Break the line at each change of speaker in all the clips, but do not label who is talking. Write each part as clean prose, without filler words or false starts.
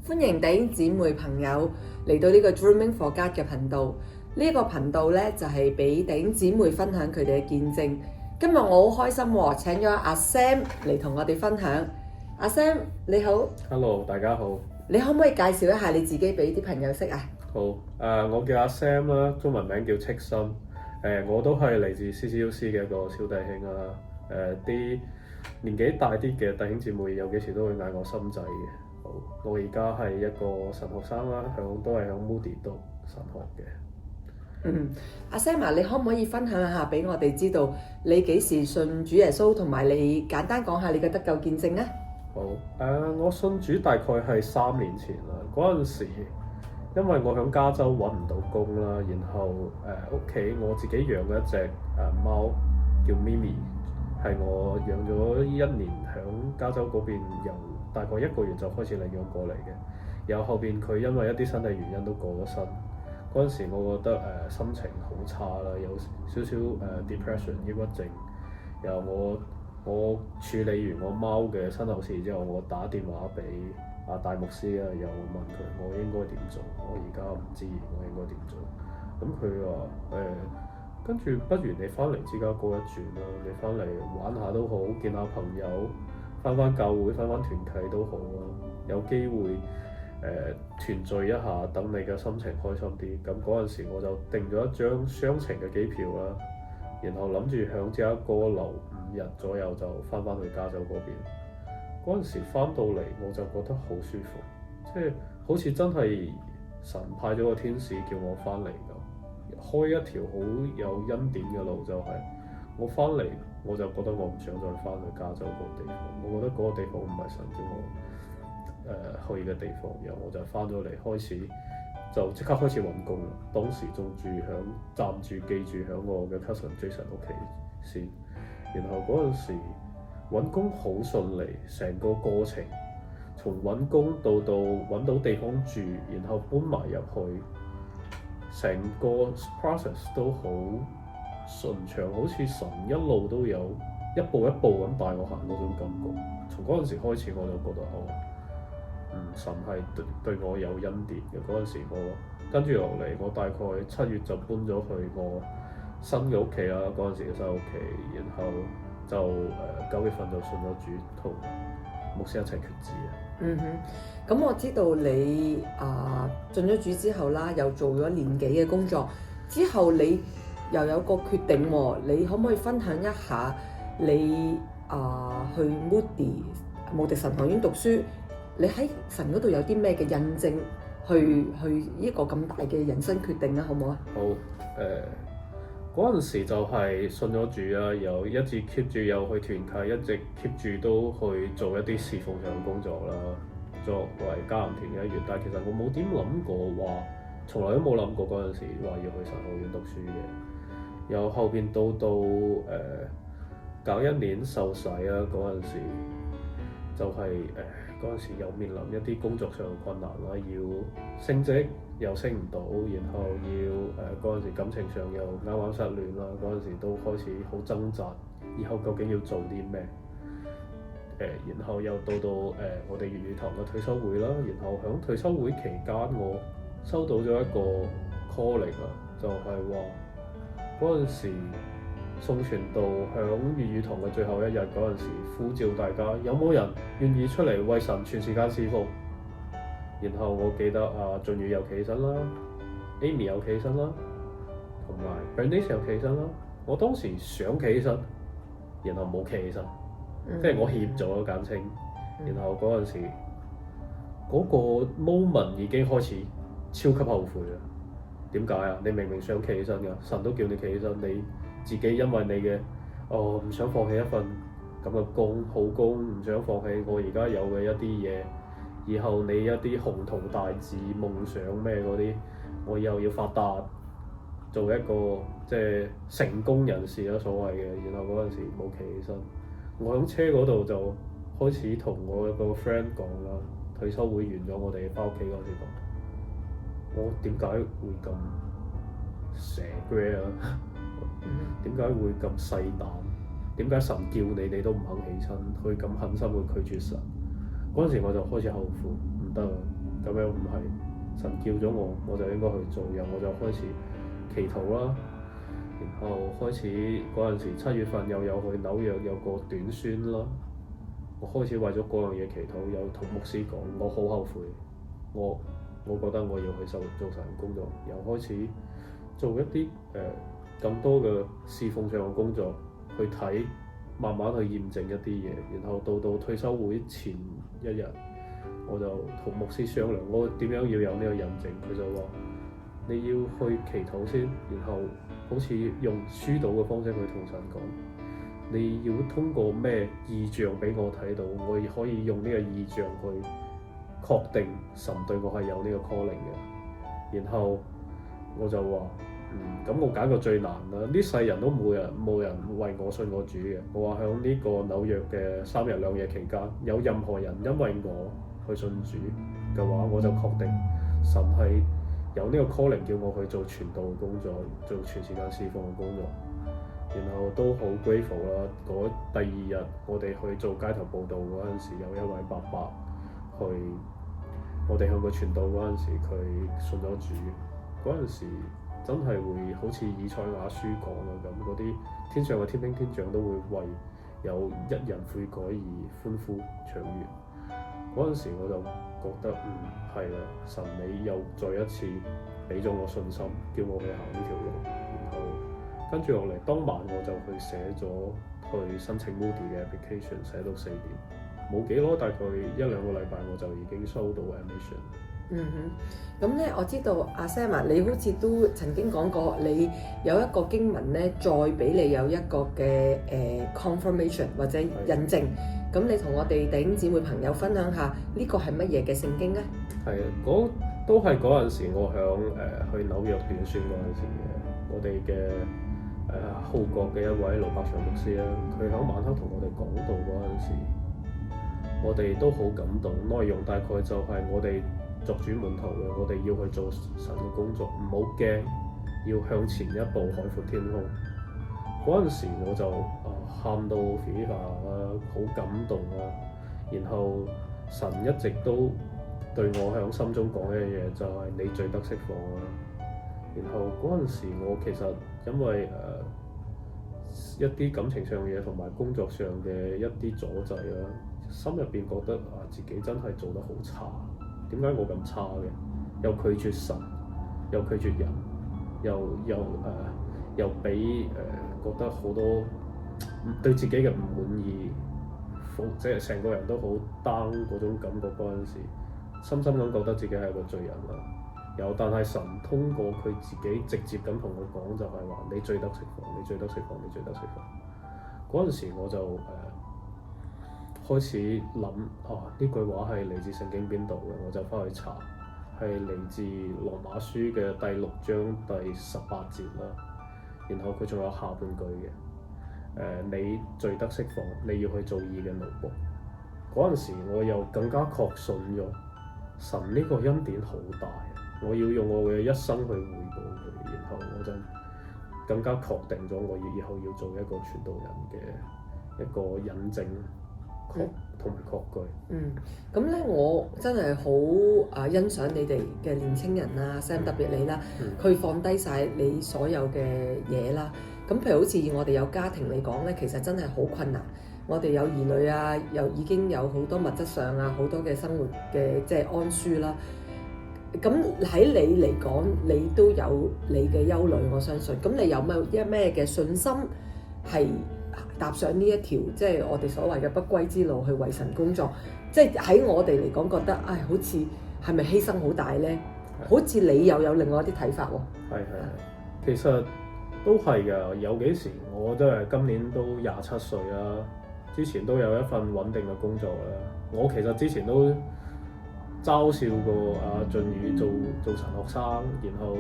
歡迎弟兄姊妹朋友嚟到呢個 Dreaming for God 嘅頻道。呢個頻道呢，就係俾弟兄姊妹分享佢哋嘅見證。今日我好開心喎，請咗阿 Sam 嚟同我哋分享。阿 Sam 你好。
Hello， 大家好。
你可唔可以介紹一下你自己俾啲朋友識啊？
好，我叫阿 Sam 啦，中文名叫戚心。我都係嚟自 CCUC 嘅一個小弟兄啦。啲年紀大啲嘅弟兄姊妹有幾時都會嗌我心仔嘅。好，我而家係一個神學生啦，都係響 Moody 讀神學嘅。
阿 Sam 你可唔可以分享下俾我哋知道你幾時信主耶穌，同埋你簡單講下你嘅得救見證啊？
好，我信主大概係3年前啦。嗰陣時，因為我響加州揾唔到工啦，然後屋企我自己養嘅一隻貓叫咪咪，係我養咗1年響加州嗰邊，由大概1個月就開始領養過嚟嘅。然後後邊佢因為一啲身體原因都過咗身。嗰陣時我覺得心情好差啦，有少少depression 抑鬱症。然後我處理完我貓嘅身後事之後，我打電話俾大牧師啊，又問佢我應該點做。我而家唔知我應該點做。咁佢話跟住不如你翻嚟芝加哥一轉啦，你翻嚟玩下都好，見下朋友，翻教會，翻團契都好啊，有機會團聚一下，等你嘅心情開心啲。咁嗰陣時我就訂咗一張雙程嘅機票啦，然後諗住響芝加哥留5日左右就翻去加州嗰邊。嗰陣時翻到嚟我就覺得好舒服，即係好似真係神派咗個天使叫我翻嚟咁，開一條好有恩典嘅路。就係我翻嚟我就覺得我唔想再翻去加州嗰個地方，我覺得嗰個地方唔係神叫我去嘅地方。然後我就翻咗嚟，開始就即刻開始揾工啦。當時仲暫住寄住響我嘅 cousin Jason 屋企先。然後嗰陣時揾工好順利，成個過程從揾工到揾到地方住，然後搬埋入去，成個 process 都好順暢，好似神一路都有一步一步咁帶我行嗰種感覺。從嗰陣時開始我就覺得神係對我有恩典嘅。嗰陣時我跟住落嚟，我大概7月就搬咗去我新嘅屋企啦。嗰陣時嘅新屋企，然後就9月份就信咗主，同牧師一齊決志啊。
咁我知道你進咗主之後啦，又做咗年幾嘅工作，之後你又有個決定喎。你可唔可以分享一下你去 Moody 慕迪神學院讀書？你喺神嗰度有啲咩嘅印證去呢個咁大嘅人生決定咧？好唔好啊？
好，嗰陣時就係信咗主啊，又一直 keep 住有去團契，一直 keep 住都去做一啲侍奉上嘅工作啦，作為家人團嘅一員。但係其實我冇點諗過話，從來都冇諗過嗰陣時話要去神學院讀書嘅。由後邊到搞1年受洗啊，嗰陣時就係嗰陣時又面臨一啲工作上嘅困難啦，要升職又升唔到，然後要嗰陣時感情上又啱失戀啦，嗰陣時都開始好掙扎，以後究竟要做啲咩？然後又到我哋粵語堂嘅退休會啦，然後響退休會期間，我收到咗一個 calling啊，就係話嗰陣時宋傳道響粵語堂嘅最後一日嗰陣時，呼召大家有冇人願意出嚟為神全時間侍奉。然後我記得俊宇又企起身啦 ，Amy 又企起身啦，同埋 Bernice 又企起身啦。我當時想企起身，然後冇企起身，即係我怯咗簡稱。然後嗰陣時嗰個 moment 已經開始超級後悔啦。點解啊？你明明想企起身㗎，神都叫你企起身，你自己因為你嘅唔想放棄一份咁嘅工，好工，唔想放棄我而家有嘅一啲嘢，以後你一啲宏圖大志、夢想咩嗰啲，我以後要發達，做一個即係成功人士啦，所謂嘅。然後嗰陣時冇企起身，我喺車嗰度就開始同我一個 friend 講啦，退休會完咗，我哋翻屋企嗰時講，我點解會咁蛇嘅啊？點解會咁細膽？點解神叫你都唔肯起身，去咁狠心去拒絕神？嗰陣時我就開始後悔，唔得啦，咩？唔係神叫咗我，我就應該去做。然後我就開始祈禱啦，然後開始嗰陣時7月份又有去紐約有個短宣啦。我開始為咗嗰樣嘢祈禱，有同牧師講，我好後悔，我覺得我要去做神工作，又開始做一啲更多嘅侍奉上嘅工作，去睇，慢慢去驗證一啲嘢，然後到退休會前一日，我就同牧師商量，我點樣要有呢個印證，佢就話你要去祈禱先，然後好似用書道嘅方式去同神講。你要通過咩異象俾我睇到，我可以用呢個異象去確定神對我係有呢個 calling 嘅。然後我就話，咁我揀個最難啦，呢世人都冇人為我信我主嘅。我話喺呢個紐約嘅3日2夜期間，有任何人因為我去信主嘅話，我就確定神係有呢個 calling 叫我去做傳道嘅工作，做全時間侍奉嘅工作。然後都好 grateful 啦。第2日我哋去做街頭報道嗰陣時，有一位伯伯去，我哋向佢傳道嗰陣時，佢信咗主。嗰陣時真係會好似以賽亞書講嘅咁，嗰啲天上嘅天兵天將都會為有一人悔改而歡呼唱悅。嗰陣時我就覺得係啦，神你又再一次俾咗我信心，叫我去行呢條路。然後跟住落嚟，當晚我就去寫咗去申請 Moody 嘅 application， 寫到4點，冇幾耐，大概1-2個禮拜我就已經收到 admission。
咁咧我知道阿 Sam 啊，你好似都曾經講過，你有一個經文咧，再俾你有一個嘅confirmation 或者印證。咁你同我哋弟兄姊妹朋友分享下呢個係乜嘢嘅聖經咧？係
啊，都係嗰陣時我響去紐約短宣嗰陣時嘅，我哋嘅浩國嘅一位盧伯祥牧師啦，佢喺晚黑同我哋講道嗰陣時，我哋都好感動。內容大概就係我哋作主門徒嘅，我哋要去做神嘅工作，唔好驚，要向前一步，海闊天空。嗰陣時我就喊到飛下啦，好感動啊！然後神一直都對我喺心中講一樣嘢，就係你罪得釋放啦。然後嗰陣時我其實因為一啲感情上嘅嘢同埋工作上嘅一啲阻滯啦，心入邊覺得自己真係做得好差。點解我咁差嘅？又拒絕神，又拒絕人，又俾覺得好多對自己嘅唔滿意，即係成個人都好 down 嗰種感覺。嗰陣時，深深咁覺得自己係個罪人啦。但係神通過佢自己直接咁同我講，就係話你罪得釋放，你罪得釋放，你罪得釋放。嗰陣時我就開始諗呢句話係嚟自聖經邊度嘅，我就翻去查，係嚟自羅馬書嘅第6章第18節啦。然後佢仲有下半句嘅，你罪得釋放，你要去做義嘅奴僕。嗰陣時我又更加確信咗神呢個恩典好大，我要用我嘅一生去回報佢。然後我就更加確定咗我以後要做一個傳道人嘅一個引證同埋確據。
咁咧我真係好欣賞你哋嘅年青人啦，Sam 特別你啦，佢放低晒你所有嘅嘢啦。咁譬如好似我哋有家庭嚟講咧，其實真係好困難。我哋有兒女啊，又已經有好多物質上啊，好多嘅生活嘅即係安舒啦。咁喺你嚟講，你都有你嘅憂慮，我相信。咁你有咩嘅信心係踏上呢一條即係我哋所謂嘅不歸之路，去為神工作？即係喺我哋嚟講，覺得好似係咪犧牲好大咧？好似你又有另外一啲睇法喎。
係，其實都係㗎。有幾時我都係今年都27歲啦，之前都有一份穩定嘅工作啦。我其實之前都嘲笑過俊宇做神學生，然後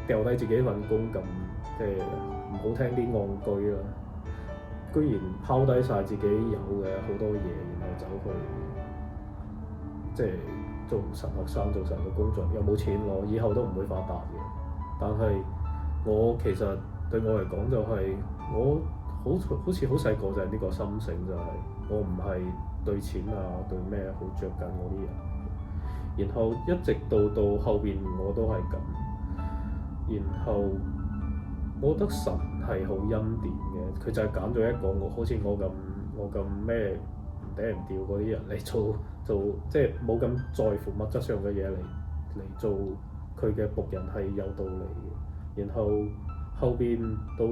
掉低自己份工咁，即係唔好聽啲戇居啦。居然拋低晒自己有嘅好多嘢，然後走去即係做神學生，做神嘅工作，又冇錢攞，以後都唔會發達嘅。但係我其實對我嚟講就係我好似好細個就係呢個心性，就係我唔係對錢對咩好着緊嗰啲人。然後一直到後邊我都係咁，然後我覺得神係好恩典嘅，佢就係揀咗一個好似我咁咩唔嗲唔吊嗰啲人嚟做即係冇咁在乎物質上嘅嘢嚟做佢嘅僕人係有道理嘅。然後後邊到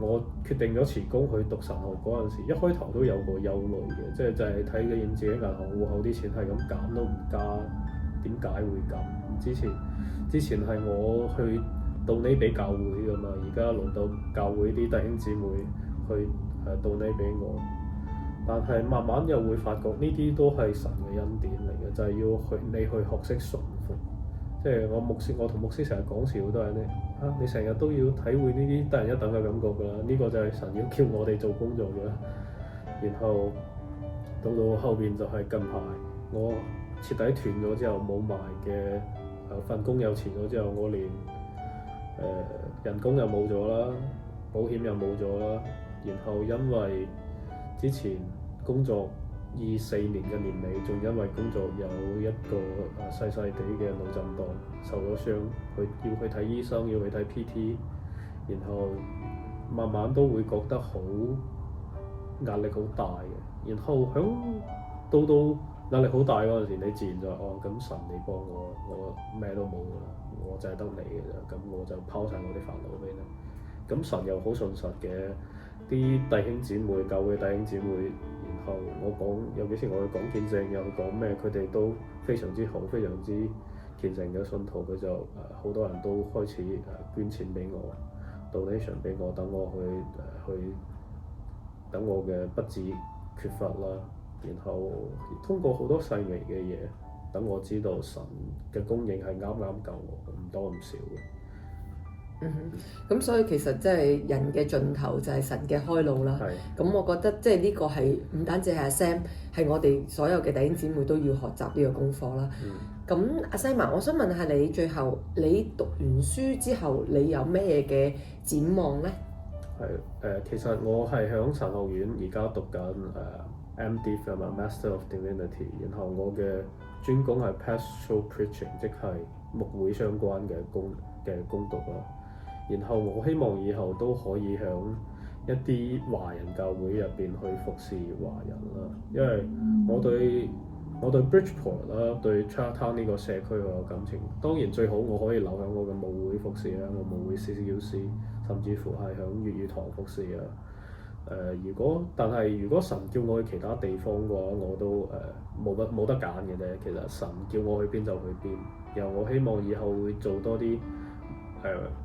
我決定咗辭工去讀神學嗰陣時，一開頭都有個憂慮嘅，即係就係睇見自己銀行戶口啲錢係咁減都唔加，點解會咁？之前係我去donate俾教會㗎嘛，而家輪到教會啲弟兄姊妹去donate俾我，但係慢慢又會發覺呢啲都係神嘅恩典嚟嘅，就係要你去學識順服。即係我同牧師成日講笑都係咧你成日都要體會呢啲得人一等嘅感覺㗎啦，呢個就係神要叫我哋做工作嘅。然後到後邊就係近排我徹底斷咗之後冇賣嘅份工又辭咗之後，我連人工又冇咗啦，保險又冇咗啦。然後因為之前工作24年嘅年尾，仲因為工作有一個細細地嘅腦震盪受咗傷，要去睇醫生，要去睇 PT， 然後慢慢都會覺得好壓力好大嘅。然後到壓力好大嗰陣時，你自然就咁神你幫我咩都冇㗎啦，我就係得你嘅咋，咁我就拋晒我啲煩惱俾你。咁神又好信實嘅，啲弟兄姊妹教會弟兄姊妹。然後我講有幾時我去講見證，又去講咩，佢哋都非常之好，非常之虔誠嘅信徒。佢就好多人都開始捐錢俾我 donation 俾我，等我去等我嘅不致缺乏啦。然後通過好多細微嘅嘢，等我知道神嘅供應係啱啱夠我，唔多唔少嘅。
咁所以其實即係人嘅盡頭就係神嘅開路啦。咁我覺得即係呢個係唔單止係阿 Sam，係我哋所有嘅弟兄姊妹都要學習呢個功課啦。咁阿 Sam，我想問下你，最後你讀完書之後，你有咩嘅展望呢？
其實我係響神學院而家讀緊MDiv 同埋 Master of Divinity， 然後我嘅專攻係 Pastoral Preaching， 即係牧會相關嘅攻讀啦。然後我希望以後都可以響一啲華人教會入邊去服侍華人啦，因為我對 Bridgeport 啦，對 Chinatown 呢個社區我有感情。當然最好我可以留喺我嘅牧會服侍啦，我牧會 CCUC， 甚至乎係響粵語堂服侍啊。但係如果神叫我去其他地方嘅話，我都冇得揀嘅啫。其實神叫我去邊就去邊。然後我希望以後會做多啲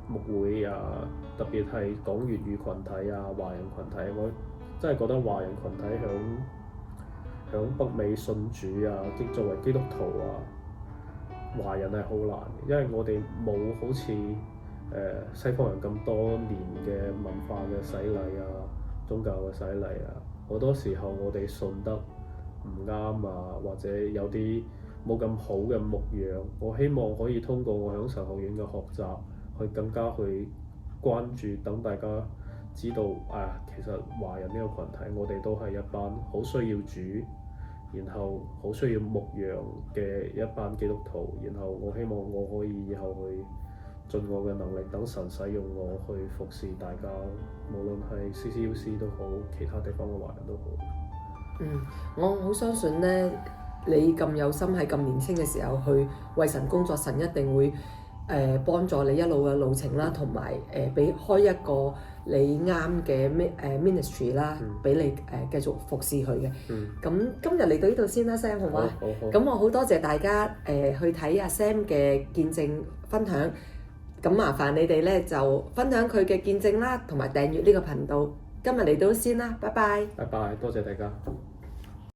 牧會啊，特別係講粵語群體啊、華人群體。我真係覺得華人群體響北美信主啊，作為基督徒啊，華人係好難嘅，因為我哋冇好似西方人咁多年嘅文化嘅洗禮啊、宗教嘅洗禮啊。好多時候我哋信得唔啱啊，或者有啲冇咁好嘅牧養。我希望可以通過我響神學院嘅學習，去更加去關注，等大家知道其實華人呢個群體，我哋都係一班好需要主，然後好需要牧養嘅一班基督徒。然後我希望我可以以後去盡我嘅能力，等神使用我去服侍大家，無論係 CCUC 都好，其他地方嘅華人都好。
我好相信呢，你咁有心喺咁年輕嘅時候去為神工作，神一定會幫助你一路嘅路程啦，同埋俾開一個你啱嘅ministry 啦，俾你繼續服侍佢嘅。咁今日嚟到呢度先啦 ，Sam 好嗎？好。咁我好多謝大家去睇阿 Sam 嘅見證分享。咁麻煩你哋咧就分享佢嘅見證啦，同埋訂閱呢個頻道。今日嚟到先啦，拜拜。
拜拜，多謝大家。